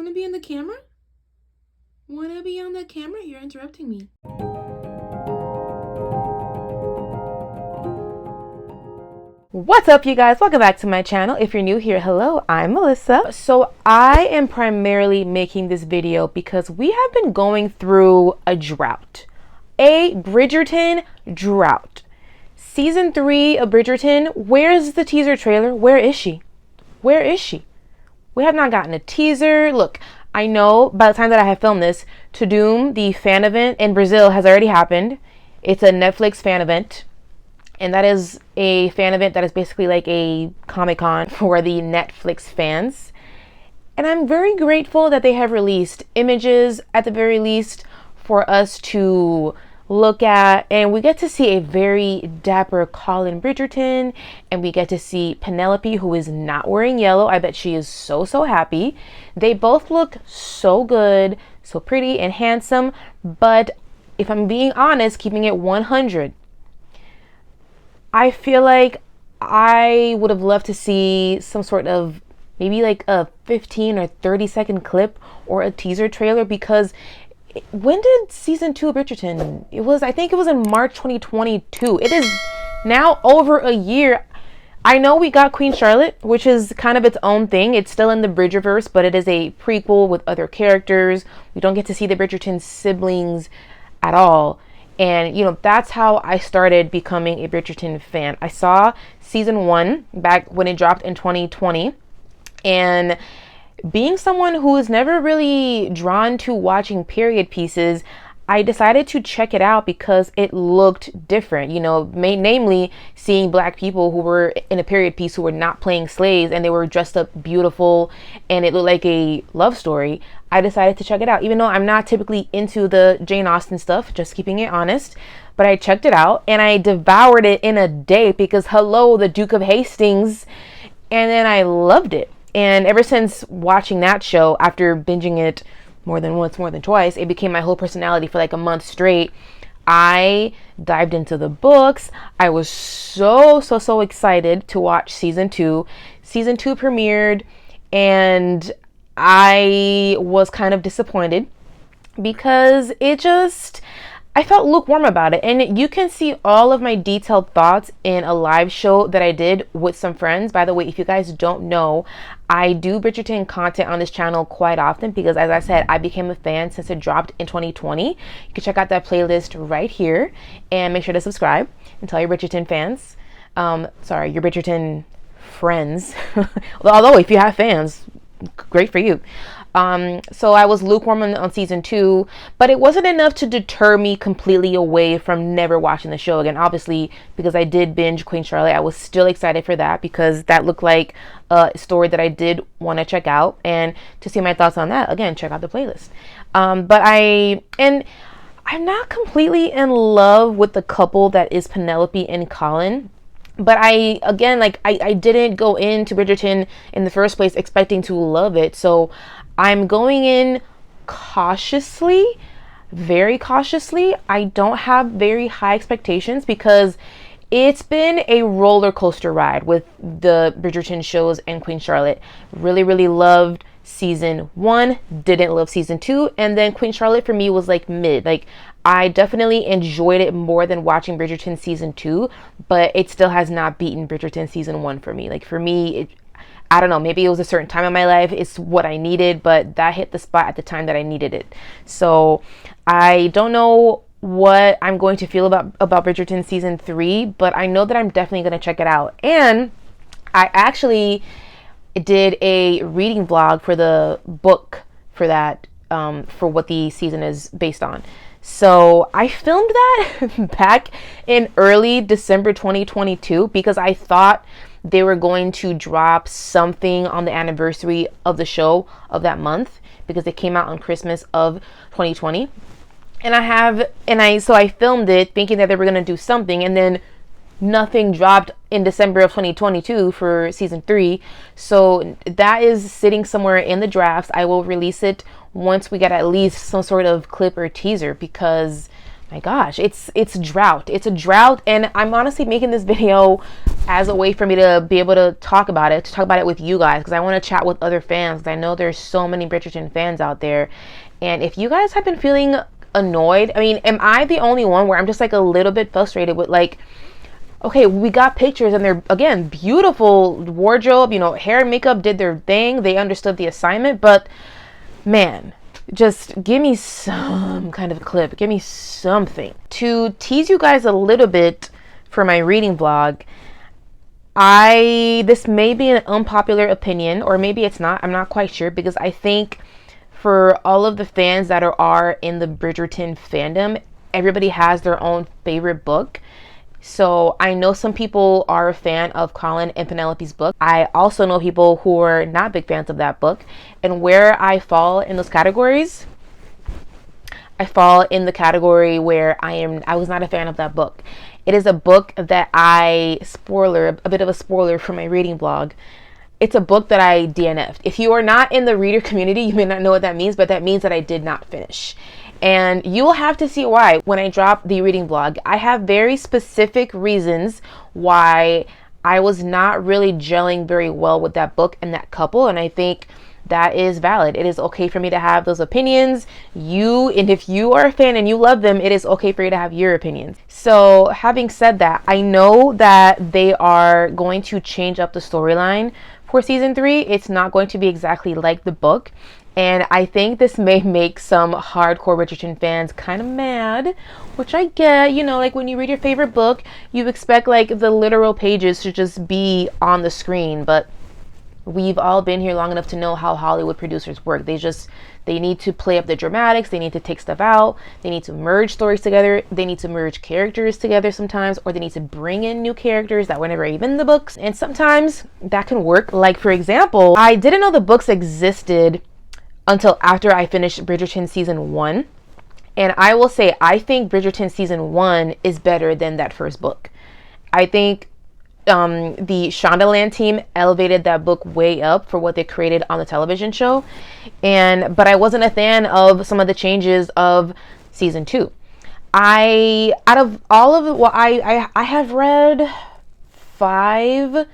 Want to be in the camera? Want to be on the camera? You're interrupting me. What's up, you guys? Welcome back to my channel. If you're new here, hello, I'm Melissa. So I am primarily making this video because we have been going through a drought, a Bridgerton drought. Season 3 of Bridgerton, where's the teaser trailer? Where is she? Where is she? We have not gotten a teaser. Look, I know by the time that I have filmed this, Tudum, the fan event in Brazil, has already happened. It's a Netflix fan event. And that is a fan event that is basically like a Comic-Con for the Netflix fans. And I'm very grateful that they have released images at the very least for us to look at. And we get to see a very dapper Colin Bridgerton. And we get to see Penelope, who is not wearing yellow. I bet she is so happy. They both look so good, so pretty and handsome. But if I'm being honest, keeping it 100, I feel like I would have loved to see some sort of maybe like a 15 or 30-second clip or a teaser trailer, because when did season 2 of Bridgerton? I think it was in March 2022. It is now over a year. I know we got Queen Charlotte, which is kind of its own thing. It's still in the Bridgerverse, but it is a prequel with other characters. We don't get to see the Bridgerton siblings at all. And, you know, that's how I started becoming a Bridgerton fan. I saw season 1 back when it dropped in 2020. And being someone who is never really drawn to watching period pieces, I decided to check it out because it looked different. You know, namely seeing Black people who were in a period piece who were not playing slaves and they were dressed up beautiful and it looked like a love story. I decided to check it out, even though I'm not typically into the Jane Austen stuff, just keeping it honest. But I checked it out and I devoured it in a day because hello, the Duke of Hastings. And then I loved it. And ever since watching that show, after binging it more than once, more than twice, it became my whole personality for like a month straight. I dived into the books. I was so excited to watch season 2. Season 2 premiered and I was kind of disappointed because I felt lukewarm about it. And you can see all of my detailed thoughts in a live show that I did with some friends. By the way, if you guys don't know, I do Bridgerton content on this channel quite often because, as I said, I became a fan since it dropped in 2020. You can check out that playlist right here and make sure to subscribe and tell your Bridgerton fans. Your Bridgerton friends. Although if you have fans, great for you. So I was lukewarm on season 2, but it wasn't enough to deter me completely away from never watching the show again. Obviously, because I did binge Queen Charlotte, I was still excited for that because that looked like a story that I did want to check out. And to see my thoughts on that, again, check out the playlist. But I'm not completely in love with the couple that is Penelope and Colin. But I didn't go into Bridgerton in the first place expecting to love it. So I'm going in cautiously, very cautiously. I don't have very high expectations because it's been a roller coaster ride with the Bridgerton shows and Queen Charlotte. Really loved season 1, didn't love season 2, and then Queen Charlotte for me was like mid. Like, I definitely enjoyed it more than watching Bridgerton season 2, but it still has not beaten Bridgerton season 1 for me. Like, for me, I don't know, maybe it was a certain time in my life, it's what I needed, but that hit the spot at the time that I needed it. So I don't know what I'm going to feel about Bridgerton season 3, but I know that I'm definitely going to check it out. And I actually did a reading vlog for the book for that, for what the season is based on. So I filmed that back in early December 2022 because I thought they were going to drop something on the anniversary of the show of that month because it came out on Christmas of 2020. So I filmed it thinking that they were going to do something, and then nothing dropped in December of 2022 for season 3. So that is sitting somewhere in the drafts. I will release it once we get at least some sort of clip or teaser because my gosh, it's drought. It's a drought, and I'm honestly making this video as a way for me to be able to talk about it with you guys, because I want to chat with other fans, because I know there's so many Bridgerton fans out there. And if you guys have been feeling annoyed, I mean, am I the only one where I'm just like a little bit frustrated with, like, okay, we got pictures and they're, again, beautiful wardrobe, you know, hair and makeup did their thing, they understood the assignment, but man, just give me some kind of clip, give me something. To tease you guys a little bit for my reading vlog, this may be an unpopular opinion, or maybe it's not, I'm not quite sure, because I think for all of the fans that are in the Bridgerton fandom, everybody has their own favorite book. So I know some people are a fan of Colin and Penelope's book. I also know people who are not big fans of that book. And where I fall in those categories, I fall in the category where I was not a fan of that book. It is a book that a bit of a spoiler for my reading vlog. It's a book that I DNF'd. If you are not in the reader community, you may not know what that means, but that means that I did not finish. And you will have to see why when I drop the reading vlog. I have very specific reasons why I was not really gelling very well with that book and that couple, and I think that is valid. It is okay for me to have those opinions. And if you are a fan and you love them, it is okay for you to have your opinions. So having said that, I know that they are going to change up the storyline for season 3. It's not going to be exactly like the book. And I think this may make some hardcore Bridgerton fans kind of mad, which I get. You know, like when you read your favorite book, you expect like the literal pages to just be on the screen. But we've all been here long enough to know how Hollywood producers work. They need to play up the dramatics. They need to take stuff out. They need to merge stories together. They need to merge characters together sometimes, or they need to bring in new characters that were never even in the books. And sometimes that can work. Like, for example, I didn't know the books existed until after I finished Bridgerton season 1. And I will say, I think Bridgerton season 1 is better than that first book. I think the Shondaland team elevated that book way up for what they created on the television show. But I wasn't a fan of some of the changes of season 2. I have read 5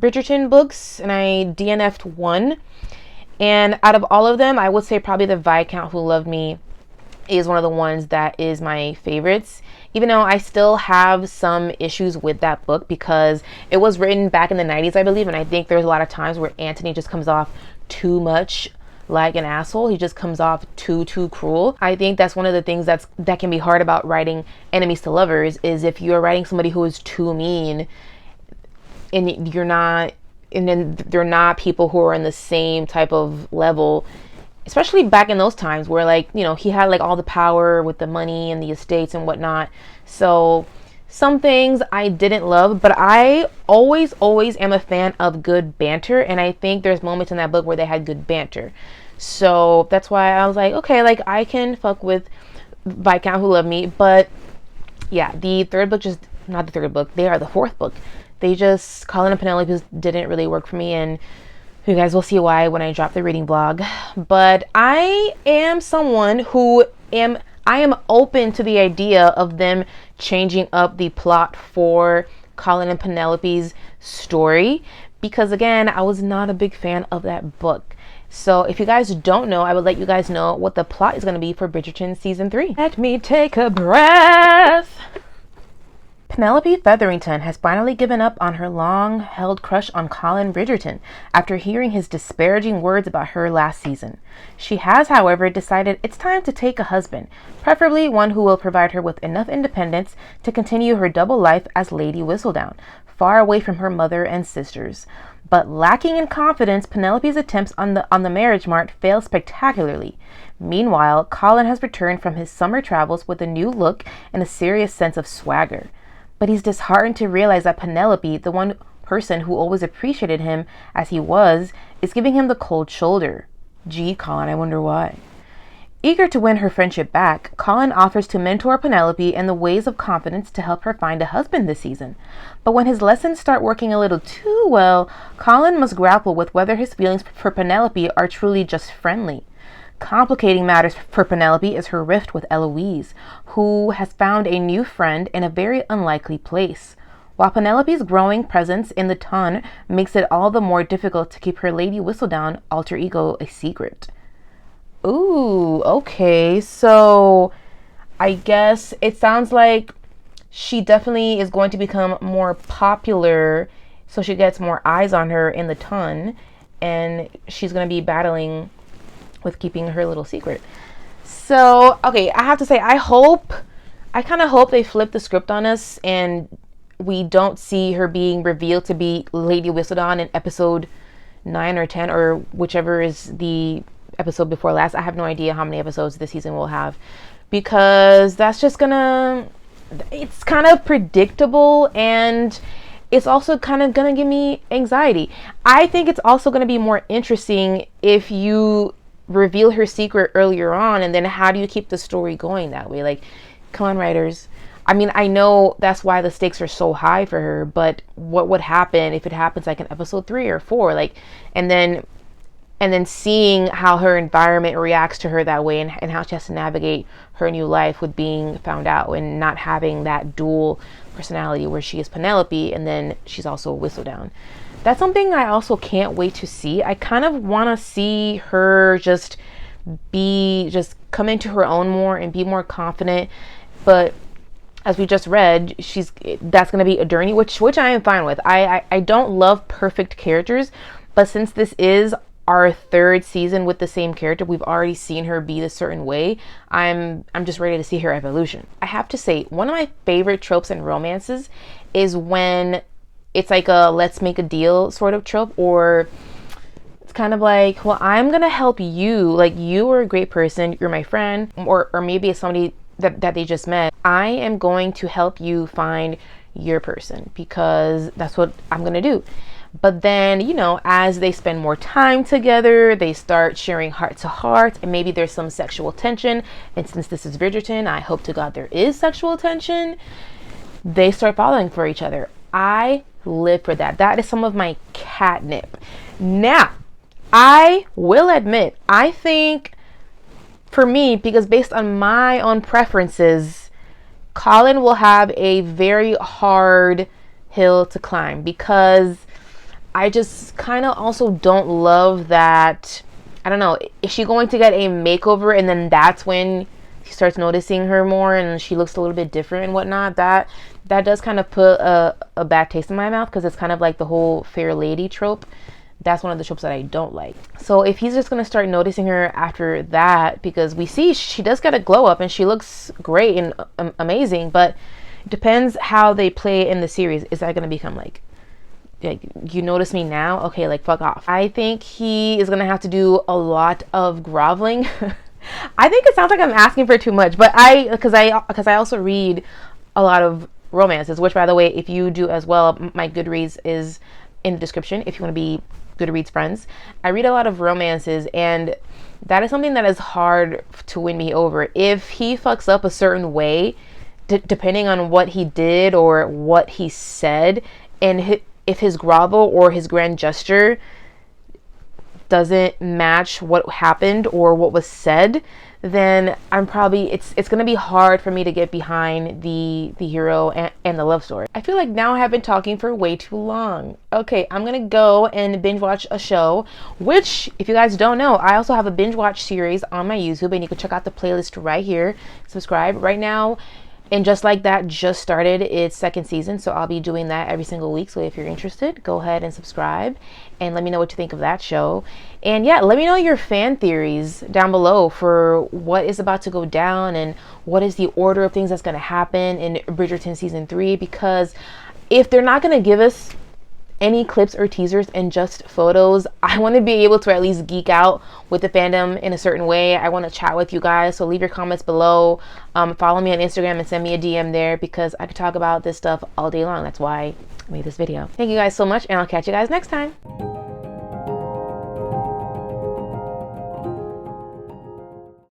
Bridgerton books, and I DNF'd 1. And out of all of them, I would say probably the Viscount Who Loved Me is one of the ones that is my favorites. Even though I still have some issues with that book because it was written back in the 90s, I believe. And I think there's a lot of times where Anthony just comes off too much like an asshole. He just comes off too cruel. I think that's one of the things that can be hard about writing enemies to lovers, is if you're writing somebody who is too mean and then they're not people who are in the same type of level, especially back in those times where, like, you know, he had like all the power with the money and the estates and whatnot. So some things I didn't love, but I always am a fan of good banter, and I think there's moments in that book where they had good banter. So that's why I was like, okay, like I can fuck with Viscount Who Loved Me. But yeah, the third book, not the third book, they are the fourth book. Colin and Penelope didn't really work for me, and you guys will see why when I drop the reading vlog. But I am someone who I am open to the idea of them changing up the plot for Colin and Penelope's story, because again, I was not a big fan of that book. So if you guys don't know, I would let you guys know what the plot is going to be for Bridgerton season 3. Let me take a breath. Penelope Featherington has finally given up on her long-held crush on Colin Bridgerton after hearing his disparaging words about her last season. She has, however, decided it's time to take a husband, preferably one who will provide her with enough independence to continue her double life as Lady Whistledown, far away from her mother and sisters. But lacking in confidence, Penelope's attempts on the marriage mart fail spectacularly. Meanwhile, Colin has returned from his summer travels with a new look and a serious sense of swagger. But he's disheartened to realize that Penelope, the one person who always appreciated him as he was, is giving him the cold shoulder. Gee, Colin, I wonder why. Eager to win her friendship back, Colin offers to mentor Penelope in the ways of confidence to help her find a husband this season. But when his lessons start working a little too well, Colin must grapple with whether his feelings for Penelope are truly just friendly. Complicating matters for Penelope is her rift with Eloise, who has found a new friend in a very unlikely place. While Penelope's growing presence in the ton makes it all the more difficult to keep her Lady Whistledown alter ego a secret. Ooh, okay, so I guess it sounds like she definitely is going to become more popular, so she gets more eyes on her in the ton, and she's going to be battling with keeping her little secret. So, okay, I have to say, I kind of hope they flip the script on us and we don't see her being revealed to be Lady Whistledown in episode 9 or 10 or whichever is the episode before last. I have no idea how many episodes this season will have, because that's just it's kind of predictable, and it's also kind of gonna give me anxiety. I think it's also gonna be more interesting if you reveal her secret earlier on, and then how do you keep the story going that way? Like, come on, writers. I mean, I know that's why the stakes are so high for her, but what would happen if it happens like in episode 3 or 4, like, and then seeing how her environment reacts to her that way, and how she has to navigate her new life with being found out and not having that dual personality where she is Penelope and then she's also Whistledown. That's something I also can't wait to see. I kind of want to see her just come into her own more and be more confident. But as we just read, that's going to be a journey, which I am fine with. I don't love perfect characters, but since this is our 3rd season with the same character, we've already seen her be a certain way. I'm just ready to see her evolution. I have to say, one of my favorite tropes in romances is when it's like a let's make a deal sort of trope, or it's kind of like, well, I'm gonna help you, like, you are a great person, you're my friend, or maybe it's somebody that they just met. I am going to help you find your person because that's what I'm gonna do. But then, you know, as they spend more time together, they start sharing heart to heart, and maybe there's some sexual tension. And since this is Bridgerton, I hope to God there is sexual tension. They start falling for each other. I live for that. That is some of my catnip. Now, I will admit, I think for me, because based on my own preferences, Colin will have a very hard hill to climb, because I just kind of also don't love that. I don't know, is she going to get a makeover and then that's when he starts noticing her more and she looks a little bit different and whatnot? That does kind of put a bad taste in my mouth, because it's kind of like the whole fair lady trope. That's one of the tropes that I don't like. So if he's just going to start noticing her after that, because we see she does get a glow up and she looks great and amazing, but it depends how they play it in the series. Is that going to become like, you notice me now? Okay, like, fuck off. I think he is going to have to do a lot of groveling. I think it sounds like I'm asking for too much, but because I also read a lot of romances, which, by the way, if you do as well, my Goodreads is in the description if you want to be Goodreads friends. I read a lot of romances, and that is something that is hard to win me over. If he fucks up a certain way, depending on what he did or what he said, and if his grovel or his grand gesture doesn't match what happened or what was said, then I'm probably, it's going to be hard for me to get behind the hero and the love story. I feel like now I have been talking for way too long. Okay, I'm going to go and binge watch a show, which, if you guys don't know, I also have a binge watch series on my YouTube, and you can check out the playlist right here. Subscribe right now. And Just Like That just started its 2nd season, so I'll be doing that every single week. So if you're interested, go ahead and subscribe and let me know what you think of that show. And yeah, let me know your fan theories down below for what is about to go down and what is the order of things that's going to happen in Bridgerton season 3. Because if they're not going to give us any clips or teasers and just photos, I want to be able to at least geek out with the fandom in a certain way. I want to chat with you guys, so leave your comments below. Follow me on Instagram and send me a DM there, because I could talk about this stuff all day long. That's why I made this video. Thank you guys so much, and I'll catch you guys next time.